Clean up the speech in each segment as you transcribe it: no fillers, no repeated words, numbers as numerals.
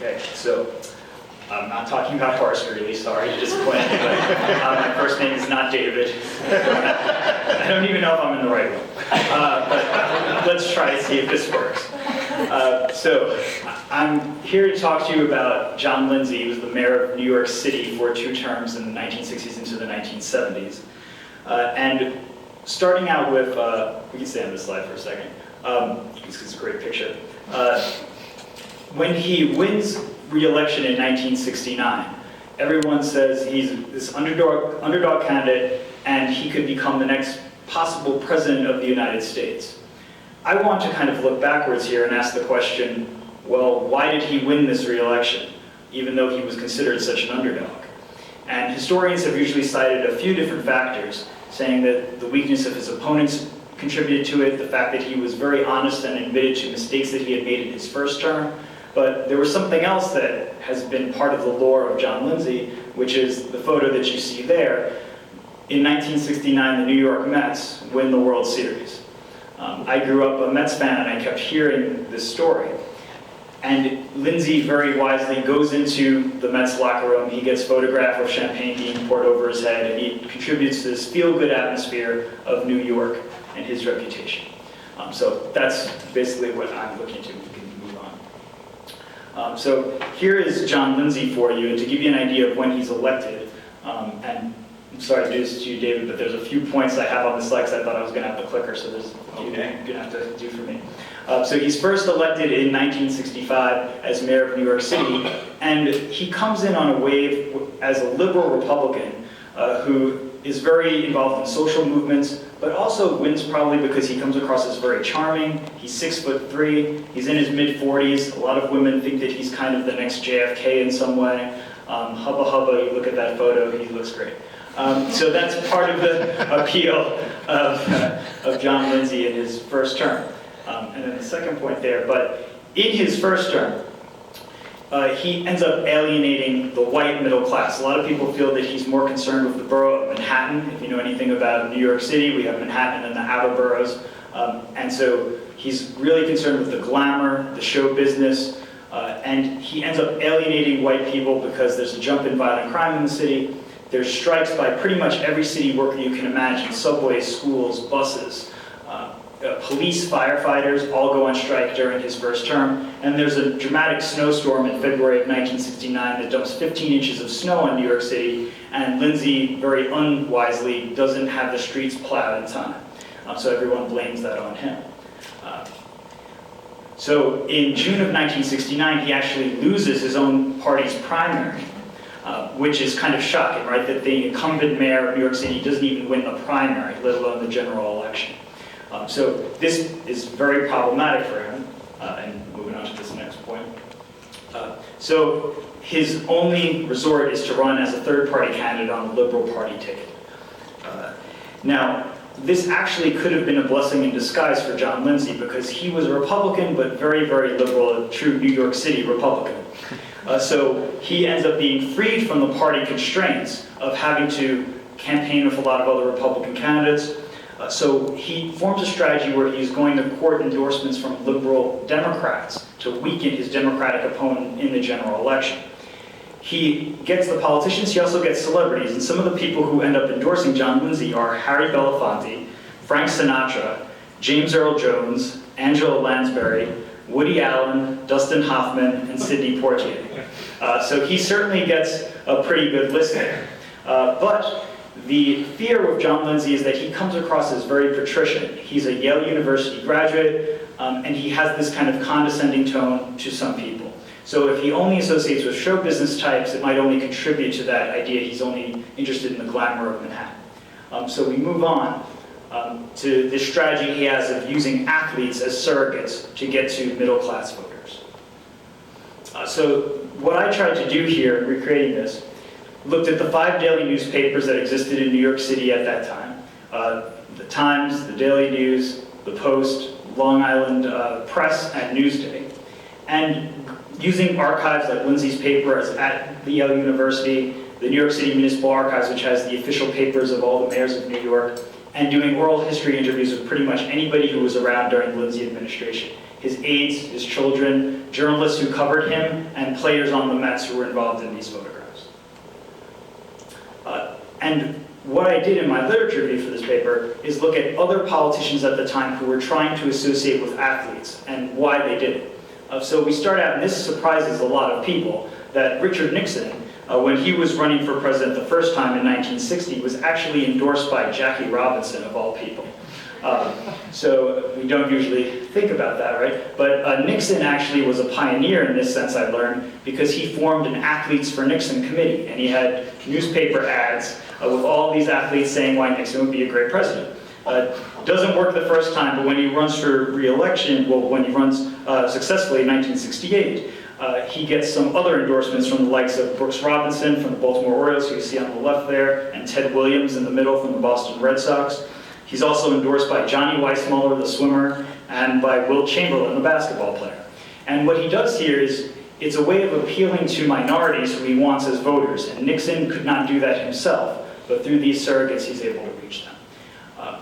Okay, so I'm not talking about horse, really sorry to disappoint you, but my first name is not David. I don't even know if I'm in the right one. But let's try to see if this works. So I'm here to talk to you about John Lindsay, who was the mayor of New York City for 2 terms in the 1960s into the 1970s. And starting out with, we can stay on this slide for a second, because it's a great picture. When he wins re-election in 1969, everyone says he's this underdog candidate and he could become the next possible president of the United States. I want to kind of look backwards here and ask the question, well, why did he win this re-election, even though he was considered such an underdog? And historians have usually cited a few different factors, saying that the weakness of his opponents contributed to it, the fact that he was very honest and admitted to mistakes that he had made in his first term. But there was something else that has been part of the lore of John Lindsay, which is the photo that you see there. In 1969, the New York Mets win the World Series. I grew up a Mets fan and I kept hearing this story. And Lindsay very wisely goes into the Mets locker room. He gets photographed with champagne being poured over his head, and he contributes to this feel-good atmosphere of New York and his reputation. So that's basically what I'm looking to. So here is John Lindsay for you, and to give you an idea of when he's elected, and I'm sorry to do this to you, David, but there's a few points I have on the slide because I thought I was going to have the clicker, so there's a few you're going to have to do for me. So he's first elected in 1965 as mayor of New York City, and he comes in on a wave as a liberal Republican who is very involved in social movements, but also wins probably because he comes across as very charming. He's 6'3", he's in his mid-40s. A lot of women think that he's kind of the next JFK in some way. Hubba hubba, you look at that photo, he looks great. So that's part of the appeal of John Lindsay in his first term. And then the second point there, but in his first term, he ends up alienating the white middle class. A lot of people feel that he's more concerned with the borough of Manhattan. If you know anything about New York City, we have Manhattan and the outer boroughs. And so he's really concerned with the glamour, the show business, and he ends up alienating white people because there's a jump in violent crime in the city. There's strikes by pretty much every city worker you can imagine, subways, schools, buses. Police, firefighters all go on strike during his first term, and there's a dramatic snowstorm in February of 1969 that dumps 15 inches of snow on New York City, and Lindsay, very unwisely, doesn't have the streets plowed in time. So everyone blames that on him. So in June of 1969, he actually loses his own party's primary, which is kind of shocking, right? That the incumbent mayor of New York City doesn't even win the primary, let alone the general election. So this is very problematic for him, and moving on to this next point. So his only resort is to run as a third-party candidate on the Liberal Party ticket. Now, this actually could have been a blessing in disguise for John Lindsay because he was a Republican, but very, very liberal, a true New York City Republican. So he ends up being freed from the party constraints of having to campaign with a lot of other Republican candidates. So he forms a strategy where he's going to court endorsements from liberal Democrats to weaken his Democratic opponent in the general election. He gets the politicians, he also gets celebrities, and some of the people who end up endorsing John Lindsay are Harry Belafonte, Frank Sinatra, James Earl Jones, Angela Lansbury, Woody Allen, Dustin Hoffman, and Sidney Poitier. So he certainly gets a pretty good list there. But the fear with John Lindsay is that he comes across as very patrician. He's a Yale University graduate, and he has this kind of condescending tone to some people. So if he only associates with show business types, it might only contribute to that idea he's only interested in the glamour of Manhattan. So we move on to this strategy he has of using athletes as surrogates to get to middle-class voters. So what I tried to do here in recreating this, looked at the 5 daily newspapers that existed in New York City at that time. The Times, the Daily News, the Post, Long Island Press, and Newsday. And using archives like Lindsay's paper as at the Yale University, the New York City Municipal Archives, which has the official papers of all the mayors of New York, and doing oral history interviews with pretty much anybody who was around during the Lindsay administration. His aides, his children, journalists who covered him, and players on the Mets who were involved in these photographs. And what I did in my literature review for this paper is look at other politicians at the time who were trying to associate with athletes and why they did it. So we start out, and this surprises a lot of people, that Richard Nixon, when he was running for president the first time in 1960, was actually endorsed by Jackie Robinson, of all people. So we don't usually think about that, right? But Nixon actually was a pioneer in this sense, I learned, because he formed an Athletes for Nixon committee, and he had newspaper ads with all these athletes saying why Nixon would be a great president. Doesn't work the first time, but when he runs for re-election, well, when he runs successfully in 1968, he gets some other endorsements from the likes of Brooks Robinson from the Baltimore Orioles, who you see on the left there, and Ted Williams in the middle from the Boston Red Sox. He's also endorsed by Johnny Weissmuller, the swimmer, and by Wilt Chamberlain, the basketball player. And what he does here is, it's a way of appealing to minorities who he wants as voters, and Nixon could not do that himself, but through these surrogates, he's able to reach them.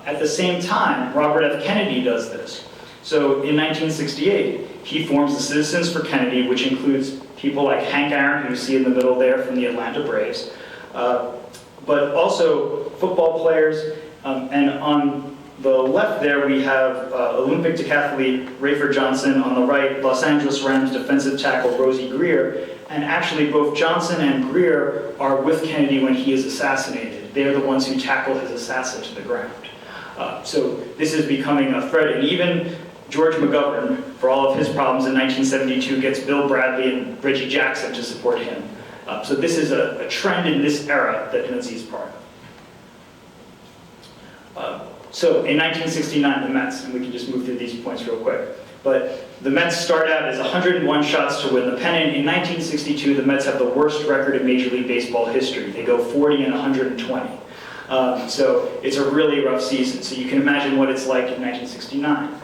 At the same time, Robert F. Kennedy does this. So in 1968, he forms the Citizens for Kennedy, which includes people like Hank Aaron, who you see in the middle there from the Atlanta Braves, but also football players. And on the left there, we have Olympic decathlete Rayford Johnson. On the right, Los Angeles Rams defensive tackle Rosie Greer. And actually, both Johnson and Greer are with Kennedy when he is assassinated. They're the ones who tackle his assassin to the ground. So this is becoming a threat. And even George McGovern, for all of his problems in 1972, gets Bill Bradley and Reggie Jackson to support him. So this is a trend in this era that Lindsay is part of. So in 1969, the Mets, and we can just move through these points real quick, but the Mets start out as 101 shots to win the pennant. In 1962, the Mets have the worst record in Major League Baseball history. They go 40 and 120. So it's a really rough season. So you can imagine what it's like in 1969.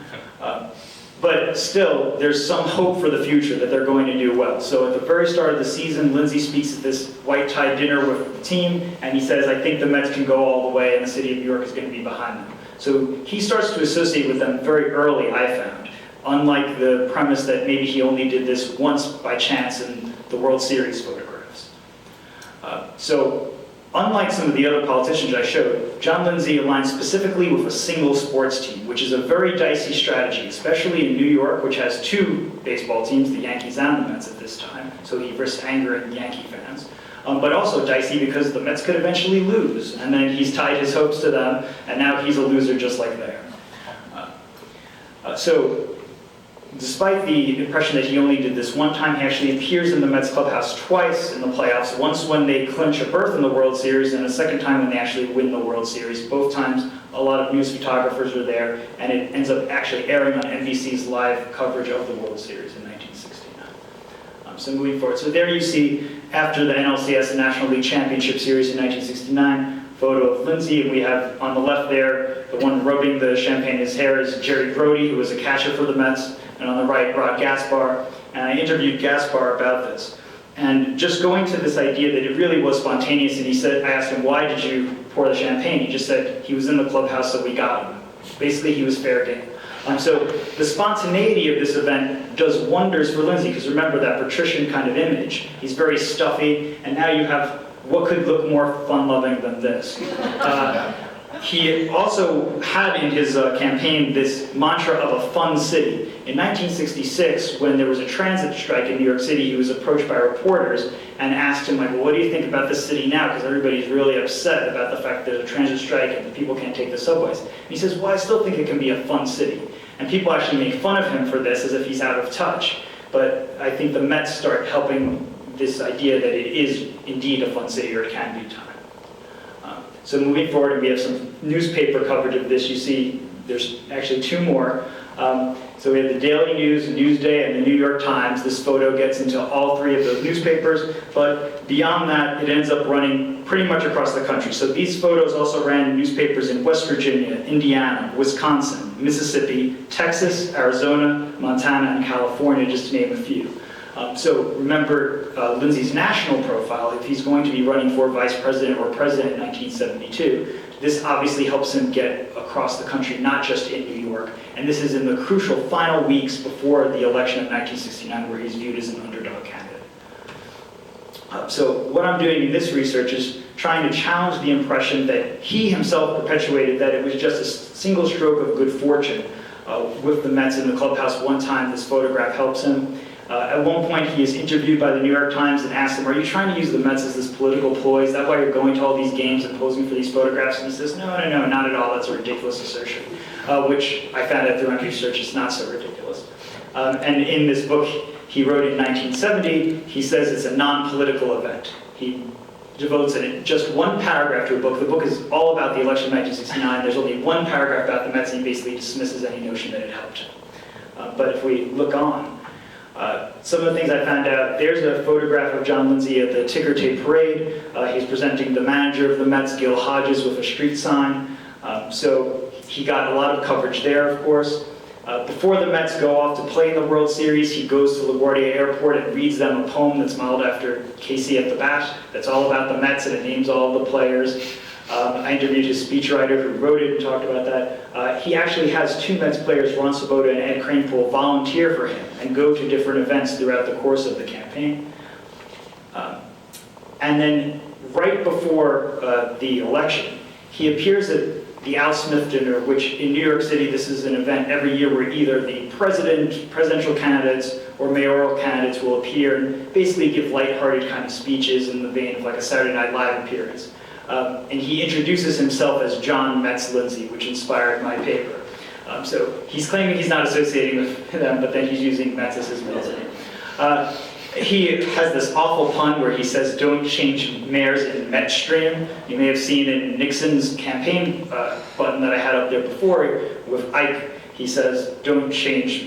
But still, there's some hope for the future that they're going to do well. So at the very start of the season, Lindsay speaks at this white tie dinner with the team, and he says, I think the Mets can go all the way, and the city of New York is going to be behind them. So he starts to associate with them very early, I found, unlike the premise that maybe he only did this once by chance in the World Series photographs. So unlike some of the other politicians I showed, John Lindsay aligns specifically with a single sports team, which is a very dicey strategy, especially in New York, which has two baseball teams, the Yankees and the Mets at this time, so he risks angering Yankee fans. But also dicey because the Mets could eventually lose, and then he's tied his hopes to them, and now he's a loser just like they are. So despite the impression that he only did this one time, he actually appears in the Mets clubhouse twice in the playoffs, once when they clinch a berth in the World Series, and a second time when they actually win the World Series. Both times, a lot of news photographers were there, and it ends up actually airing on NBC's live coverage of the World Series in 1969. So moving forward, so there you see, after the NLCS and National League Championship Series in 1969, photo of Lindsay, and we have on the left there, the one rubbing the champagne in his hair is Jerry Brody, who was a catcher for the Mets, and on the right, Rod Gaspar, and I interviewed Gaspar about this. And just going to this idea that it really was spontaneous, and he said, I asked him, why did you pour the champagne? He just said, he was in the clubhouse, so we got him. Basically, he was fair game. So the spontaneity of this event does wonders for Lindsay, because remember that patrician kind of image. He's very stuffy, and now you have what could look more fun-loving than this. He also had in his campaign this mantra of a fun city. In 1966, when there was a transit strike in New York City, he was approached by reporters and asked him, like, well, what do you think about this city now? Because everybody's really upset about the fact that there's a transit strike and people can't take the subways. And he says, well, I still think it can be a fun city. And people actually make fun of him for this as if he's out of touch. But I think the Mets start helping this idea that it is indeed a fun city, or it can be time. So moving forward, we have some newspaper coverage of this. You see there's actually two more. So we have the Daily News, Newsday, and the New York Times. This photo gets into all three of those newspapers, but beyond that, it ends up running pretty much across the country. So these photos also ran in newspapers in West Virginia, Indiana, Wisconsin, Mississippi, Texas, Arizona, Montana, and California, just to name a few. So remember Lindsay's national profile, if he's going to be running for vice president or president in 1972, this obviously helps him get across the country, not just in New York. And this is in the crucial final weeks before the election of 1969, where he's viewed as an underdog candidate. So what I'm doing in this research is trying to challenge the impression that he himself perpetuated, that it was just a single stroke of good fortune with the Mets in the clubhouse one time. This photograph helps him. At one point, he is interviewed by the New York Times and asked them, "Are you trying to use the Mets as this political ploy? Is that why you're going to all these games and posing for these photographs?" And he says, "No, no, no, not at all. That's a ridiculous assertion," which I found out through my research is not so ridiculous. And in this book he wrote in 1970, he says it's a non-political event. He devotes just one paragraph to a book. The book is all about the election of 1969. There's only one paragraph about the Mets, and he basically dismisses any notion that it helped him. But if we look on, some of the things I found out, there's a photograph of John Lindsay at the ticker tape parade. He's presenting the manager of the Mets, Gil Hodges, with a street sign. So he got a lot of coverage there, of course. Before the Mets go off to play in the World Series, he goes to LaGuardia Airport and reads them a poem that's modeled after Casey at the Bat. That's all about the Mets, and it names all of the players. I interviewed his speechwriter who wrote it and talked about that. He actually has two Mets players, Ron Swoboda and Ed Kranepool, volunteer for him and go to different events throughout the course of the campaign. And then right before the election, he appears at the Al Smith dinner, which in New York City, this is an event every year where either the presidential candidates or mayoral candidates will appear and basically give lighthearted kind of speeches in the vein of like a Saturday Night Live appearance. And he introduces himself as John Metz Lindsay, which inspired my paper. So he's claiming he's not associating with them, but then he's using Metz as his middle name. He has this awful pun where he says, "Don't change mayors in Metstream." You may have seen in Nixon's campaign button that I had up there before with Ike. He says, "Don't change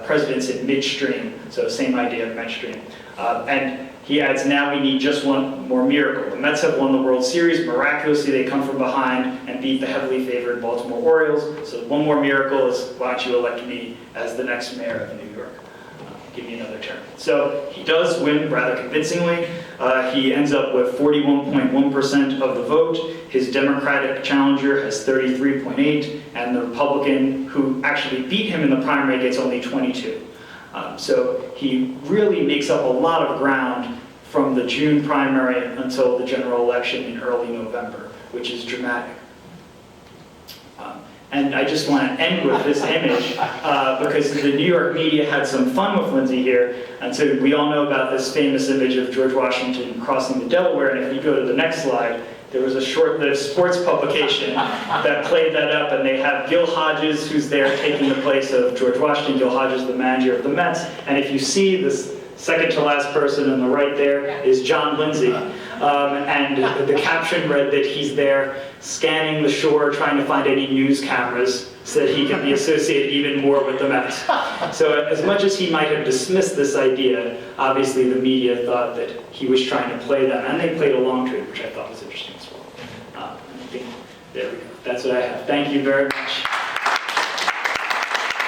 presidents in midstream." So same idea of Metstream. And he adds, "Now we need just one more miracle. The Mets have won the World Series. Miraculously, they come from behind and beat the heavily favored Baltimore Orioles. So one more miracle is, why don't you elect me as the next mayor of New York? Give me another term." So he does win rather convincingly. He ends up with 41.1% of the vote. His Democratic challenger has 33.8%, and the Republican who actually beat him in the primary gets only 22%. So he really makes up a lot of ground from the June primary until the general election in early November, which is dramatic. And I just want to end with this image because the New York media had some fun with Lindsay here. And so we all know about this famous image of George Washington crossing the Delaware. And if you go to the next slide, there was a short-lived sports publication that played that up, and they have Gil Hodges, who's there taking the place of George Washington. Gil Hodges, the manager of the Mets. And if you see this second to last person on the right there is John Lindsay. And the caption read that he's there scanning the shore, trying to find any news cameras so that he can be associated even more with the Mets. So as much as he might have dismissed this idea, obviously the media thought that he was trying to play them, and they played along to it, which I thought was interesting as well. I think, there we go. That's what I have. Thank you very much.